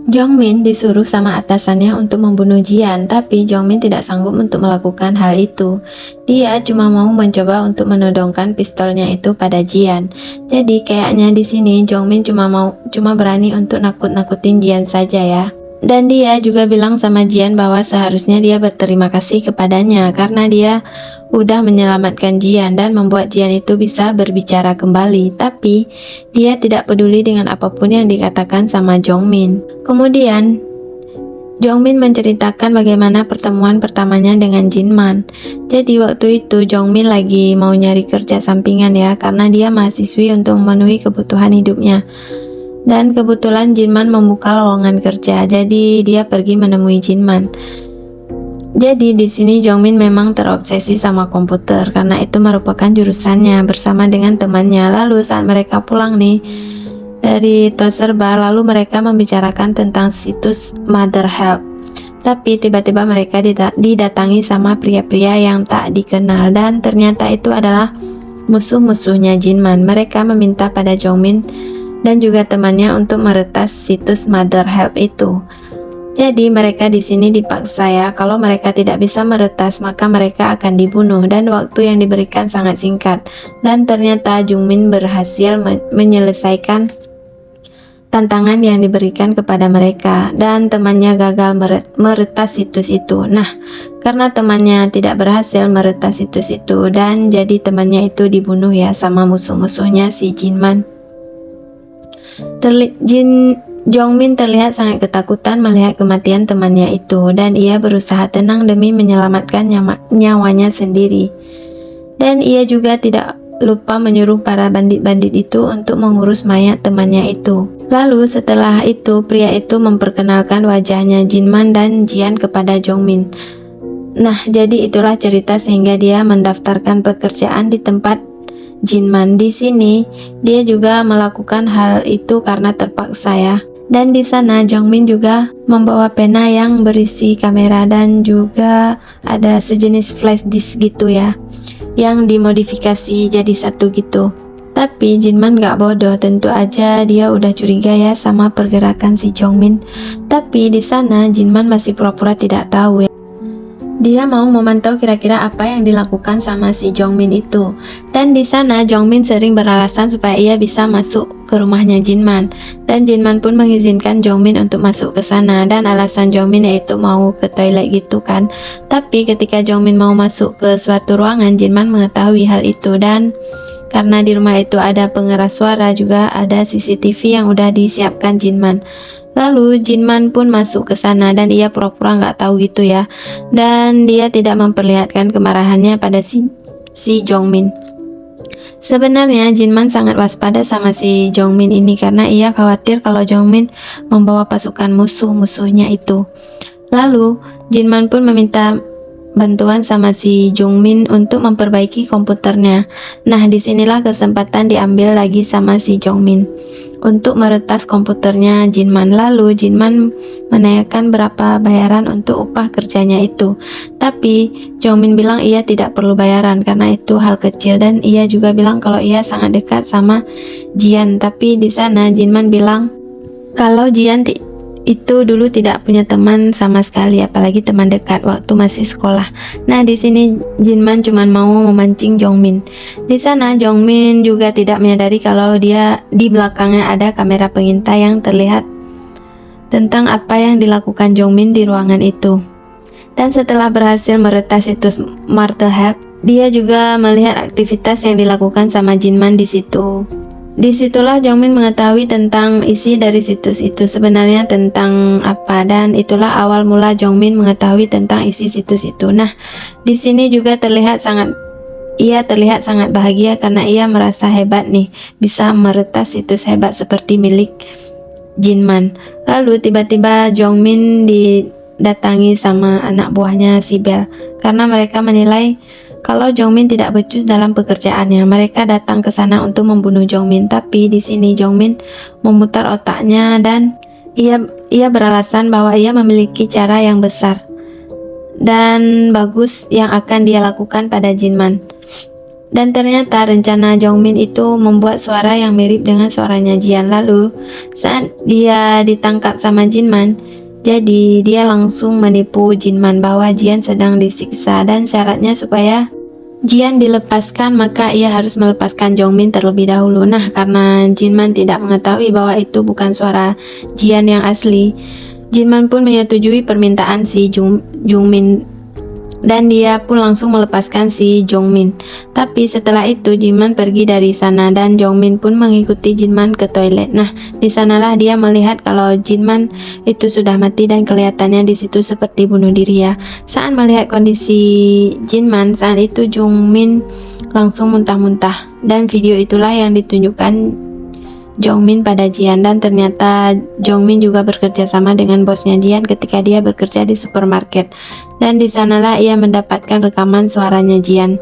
Jongmin disuruh sama atasannya untuk membunuh Jian, tapi Jongmin tidak sanggup untuk melakukan hal itu. Dia cuma mau mencoba untuk menodongkan pistolnya itu pada Jian. Jadi kayaknya di sini Jongmin cuma berani untuk nakut-nakutin Jian saja ya. Dan dia juga bilang sama Jian bahwa seharusnya dia berterima kasih kepadanya karena dia udah menyelamatkan Jian dan membuat Jian itu bisa berbicara kembali. Tapi dia tidak peduli dengan apapun yang dikatakan sama Jongmin. Kemudian Jongmin menceritakan bagaimana pertemuan pertamanya dengan Jinman. Jadi waktu itu Jongmin lagi mau nyari kerja sampingan ya, karena dia mahasiswi untuk memenuhi kebutuhan hidupnya. Dan kebetulan Jinman membuka lowongan kerja, jadi dia pergi menemui Jinman. Jadi di sini Jongmin memang terobsesi sama komputer karena itu merupakan jurusannya bersama dengan temannya. Lalu saat mereka pulang nih dari Toserba, lalu mereka membicarakan tentang situs Mother Help. Tapi tiba-tiba mereka didatangi sama pria-pria yang tak dikenal dan ternyata itu adalah musuh-musuhnya Jinman. Mereka meminta pada Jongmin dan juga temannya untuk meretas situs Mother Help itu. Jadi mereka di sini dipaksa ya, kalau mereka tidak bisa meretas maka mereka akan dibunuh dan waktu yang diberikan sangat singkat. Dan ternyata Jongmin berhasil menyelesaikan tantangan yang diberikan kepada mereka dan temannya gagal meretas situs itu. Nah, karena temannya tidak berhasil meretas situs itu dan jadi temannya itu dibunuh ya sama musuh-musuhnya si Jinman. Jongmin terlihat sangat ketakutan melihat kematian temannya itu dan ia berusaha tenang demi menyelamatkan nyawanya sendiri. Dan ia juga tidak lupa menyuruh para bandit-bandit itu untuk mengurus mayat temannya itu. Lalu setelah itu pria itu memperkenalkan wajahnya Jinman dan Jian kepada Jongmin. Nah, jadi itulah cerita sehingga dia mendaftarkan pekerjaan di tempat Jinman. Di sini dia juga melakukan hal itu karena terpaksa ya. Dan di sana Jongmin juga membawa pena yang berisi kamera dan juga ada sejenis flash disk gitu ya, yang dimodifikasi jadi satu gitu. Tapi Jinman gak bodoh, tentu aja dia udah curiga ya sama pergerakan si Jongmin. Tapi di sana Jinman masih pura-pura tidak tahu ya. Dia mau memantau kira-kira apa yang dilakukan sama si Jongmin itu. Dan di sana Jongmin sering beralasan supaya ia bisa masuk ke rumahnya Jinman. Dan Jinman pun mengizinkan Jongmin untuk masuk ke sana. Dan alasan Jongmin yaitu mau ke toilet gitu kan. Tapi ketika Jongmin mau masuk ke suatu ruangan, Jinman mengetahui hal itu. Dan karena di rumah itu ada pengeras suara, juga ada CCTV yang udah disiapkan Jinman. Lalu Jinman pun masuk ke sana dan ia pura-pura nggak tahu gitu ya. Dan dia tidak memperlihatkan kemarahannya pada si Jongmin. Sebenarnya Jinman sangat waspada sama si Jongmin ini karena ia khawatir kalau Jongmin membawa pasukan musuh-musuhnya itu. Lalu Jinman pun meminta bantuan sama si Jongmin untuk memperbaiki komputernya. Nah, disinilah kesempatan diambil lagi sama si Jongmin untuk meretas komputernya Jinman. Lalu Jinman menanyakan berapa bayaran untuk upah kerjanya itu. Tapi Jongmin bilang ia tidak perlu bayaran karena itu hal kecil, dan ia juga bilang kalau ia sangat dekat sama Jian. Tapi di sana Jinman bilang kalau Jian itu dulu tidak punya teman sama sekali, apalagi teman dekat waktu masih sekolah. Nah, di sini Jinman cuma mau memancing Jongmin. Di sana Jongmin juga tidak menyadari kalau dia di belakangnya ada kamera pengintai yang terlihat tentang apa yang dilakukan Jongmin di ruangan itu. Dan setelah berhasil meretas situs Mother Help, dia juga melihat aktivitas yang dilakukan sama Jinman di situ. Disitulah Jongmin mengetahui tentang isi dari situs itu sebenarnya tentang apa, dan itulah awal mula Jongmin mengetahui tentang isi situs itu. Nah, di sini juga terlihat sangat bahagia karena ia merasa hebat nih, bisa meretas situs hebat seperti milik Jinman. Lalu tiba-tiba Jongmin didatangi sama anak buahnya si Bell karena mereka menilai kalau Jongmin tidak becus dalam pekerjaannya. Mereka datang ke sana untuk membunuh Jongmin, tapi di sini Jongmin memutar otaknya dan ia beralasan bahwa ia memiliki cara yang besar dan bagus yang akan dia lakukan pada Jinman. Dan ternyata rencana Jongmin itu membuat suara yang mirip dengan suaranya Jian. Lalu saat dia ditangkap sama Jinman, jadi dia langsung menipu Jinman bahwa Jian sedang disiksa dan syaratnya supaya Jian dilepaskan maka ia harus melepaskan Jongmin terlebih dahulu. Nah, karena Jinman tidak mengetahui bahwa itu bukan suara Jian yang asli, Jinman pun menyetujui permintaan si Jongmin dan dia pun langsung melepaskan si Jongmin. Tapi setelah itu Jinman pergi dari sana dan Jongmin pun mengikuti Jinman ke toilet. Nah, di sanalah dia melihat kalau Jinman itu sudah mati dan kelihatannya di situ seperti bunuh diri ya. Saat melihat kondisi Jinman saat itu, Jongmin langsung muntah-muntah dan video itulah yang ditunjukkan Jongmin pada Jian. Dan ternyata Jongmin juga bekerja sama dengan bosnya Jian ketika dia bekerja di supermarket. Dan di sanalah ia mendapatkan rekaman suaranya Jian.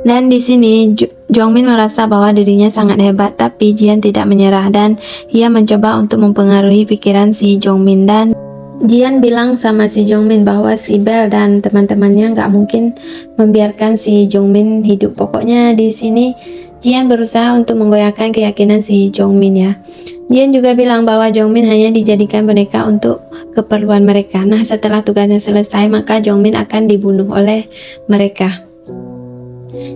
Dan di sini Jongmin merasa bahwa dirinya sangat hebat, tapi Jian tidak menyerah dan ia mencoba untuk mempengaruhi pikiran si Jongmin. Dan Jian bilang sama si Jongmin bahwa si Bell dan teman-temannya nggak mungkin membiarkan si Jongmin hidup. Pokoknya di sini Jian berusaha untuk menggoyahkan keyakinan si Jongmin ya. Jian juga bilang bahwa Jongmin hanya dijadikan boneka untuk keperluan mereka. Nah, setelah tugasnya selesai maka Jongmin akan dibunuh oleh mereka.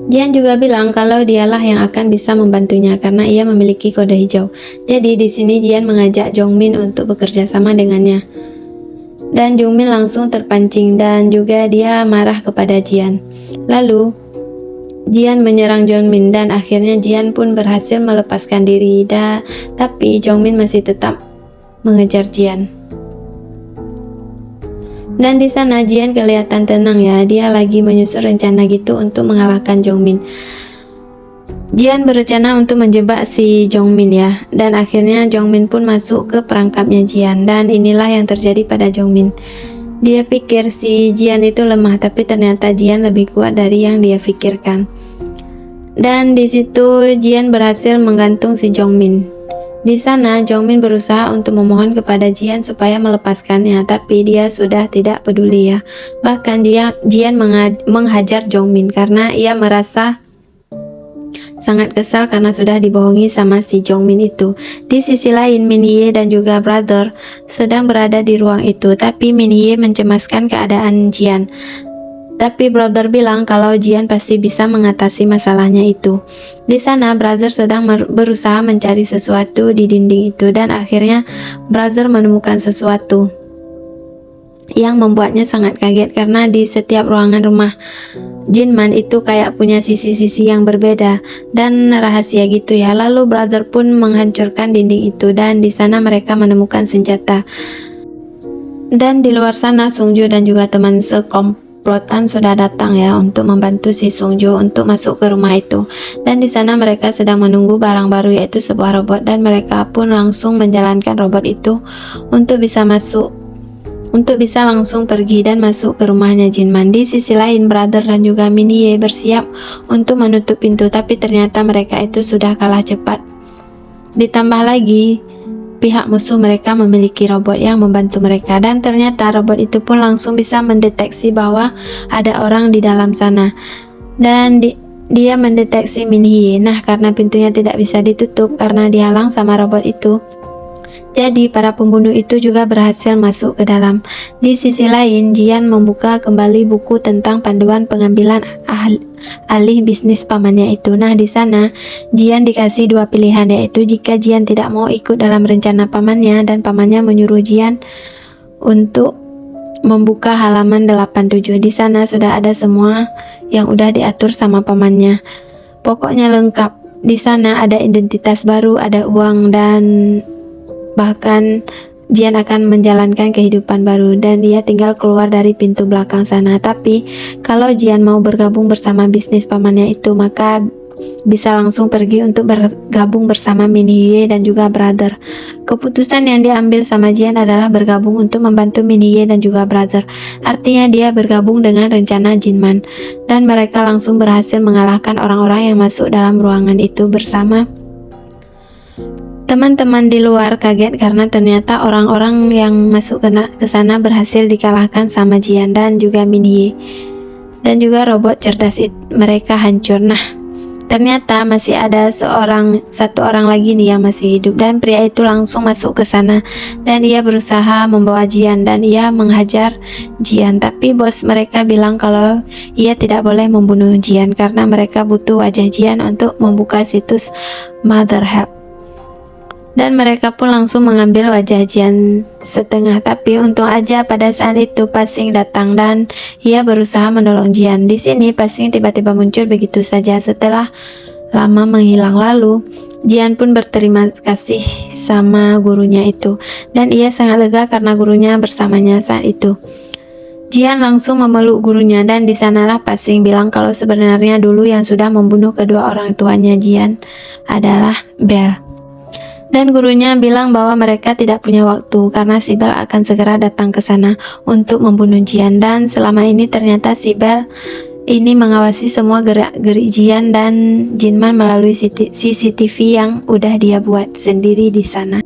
Jian juga bilang kalau dialah yang akan bisa membantunya karena ia memiliki kode hijau. Jadi di sini Jian mengajak Jongmin untuk bekerja sama dengannya. Dan Jongmin langsung terpancing dan juga dia marah kepada Jian. Lalu Jian menyerang Jongmin dan akhirnya Jian pun berhasil melepaskan diri. Tapi Jongmin masih tetap mengejar Jian. Dan di sana Jian kelihatan tenang ya, dia lagi menyusun rencana gitu untuk mengalahkan Jongmin. Jian berencana untuk menjebak si Jongmin ya, dan akhirnya Jongmin pun masuk ke perangkapnya Jian. Dan inilah yang terjadi pada Jongmin. Dia pikir si Jian itu lemah, tapi ternyata Jian lebih kuat dari yang dia pikirkan. Dan di situ Jian berhasil menggantung si Jongmin. Di sana Jongmin berusaha untuk memohon kepada Jian supaya melepaskannya, tapi dia sudah tidak peduli ya. Bahkan Jian menghajar Jongmin karena ia merasa sangat kesal karena sudah dibohongi sama si Jongmin itu. Di sisi lain, Min Hye dan juga Brother sedang berada di ruang itu, tapi Min Hye mencemaskan keadaan Jian. Tapi Brother bilang kalau Jian pasti bisa mengatasi masalahnya itu. Di sana Brother sedang berusaha mencari sesuatu di dinding itu dan akhirnya Brother menemukan sesuatu yang membuatnya sangat kaget karena di setiap ruangan rumah Jinman itu kayak punya sisi-sisi yang berbeda dan rahasia gitu ya. Lalu Brother pun menghancurkan dinding itu dan di sana mereka menemukan senjata. Dan di luar sana Sungjo dan juga teman sekomplotan sudah datang ya untuk membantu si Sungjo untuk masuk ke rumah itu. Dan di sana mereka sedang menunggu barang baru yaitu sebuah robot dan mereka pun langsung menjalankan robot itu untuk bisa langsung pergi dan masuk ke rumahnya Jinman. Di sisi lain, Brother dan juga Min Hye bersiap untuk menutup pintu, tapi ternyata mereka itu sudah kalah cepat. Ditambah lagi, pihak musuh mereka memiliki robot yang membantu mereka dan ternyata robot itu pun langsung bisa mendeteksi bahwa ada orang di dalam sana. Dan dia mendeteksi Min Hye. Nah, karena pintunya tidak bisa ditutup karena dihalang sama robot itu, jadi para pembunuh itu juga berhasil masuk ke dalam. Di sisi lain, Jian membuka kembali buku tentang panduan pengambilan alih bisnis pamannya itu. Nah, di sana Jian dikasih dua pilihan, yaitu jika Jian tidak mau ikut dalam rencana pamannya dan pamannya menyuruh Jian untuk membuka halaman 87. Di sana sudah ada semua yang udah diatur sama pamannya. Pokoknya lengkap. Di sana ada identitas baru, ada uang dan bahkan Jian akan menjalankan kehidupan baru dan dia tinggal keluar dari pintu belakang sana. Tapi kalau Jian mau bergabung bersama bisnis pamannya itu, maka bisa langsung pergi untuk bergabung bersama Min Hye dan juga Brother. Keputusan yang diambil sama Jian adalah bergabung untuk membantu Min Hye dan juga Brother. Artinya dia bergabung dengan rencana Jinman dan mereka langsung berhasil mengalahkan orang-orang yang masuk dalam ruangan itu bersama teman-teman di luar. Kaget karena ternyata orang-orang yang masuk ke sana berhasil dikalahkan sama Jian dan juga Min Hye. dan juga robot cerdas mereka hancur. Nah, ternyata masih ada satu orang lagi nih yang masih hidup, dan pria itu langsung masuk ke sana dan ia berusaha membawa Jian dan ia menghajar Jian. Tapi bos mereka bilang kalau ia tidak boleh membunuh Jian karena mereka butuh wajah Jian untuk membuka situs Mother Help. Dan mereka pun langsung mengambil wajah Jian setengah. Tapi untung aja pada saat itu Pasing datang dan ia berusaha menolong Jian. Di sini Pasing tiba-tiba muncul begitu saja setelah lama menghilang. Lalu Jian pun berterima kasih sama gurunya itu dan ia sangat lega karena gurunya bersamanya saat itu. Jian langsung memeluk gurunya dan di sanalah Pasing bilang kalau sebenarnya dulu yang sudah membunuh kedua orang tuanya Jian adalah Belle. Dan gurunya bilang bahwa mereka tidak punya waktu karena si Belle akan segera datang ke sana untuk membunuh Jian. Dan selama ini ternyata si Belle ini mengawasi semua gerak-gerik Jian dan Jinman melalui CCTV yang udah dia buat sendiri di sana.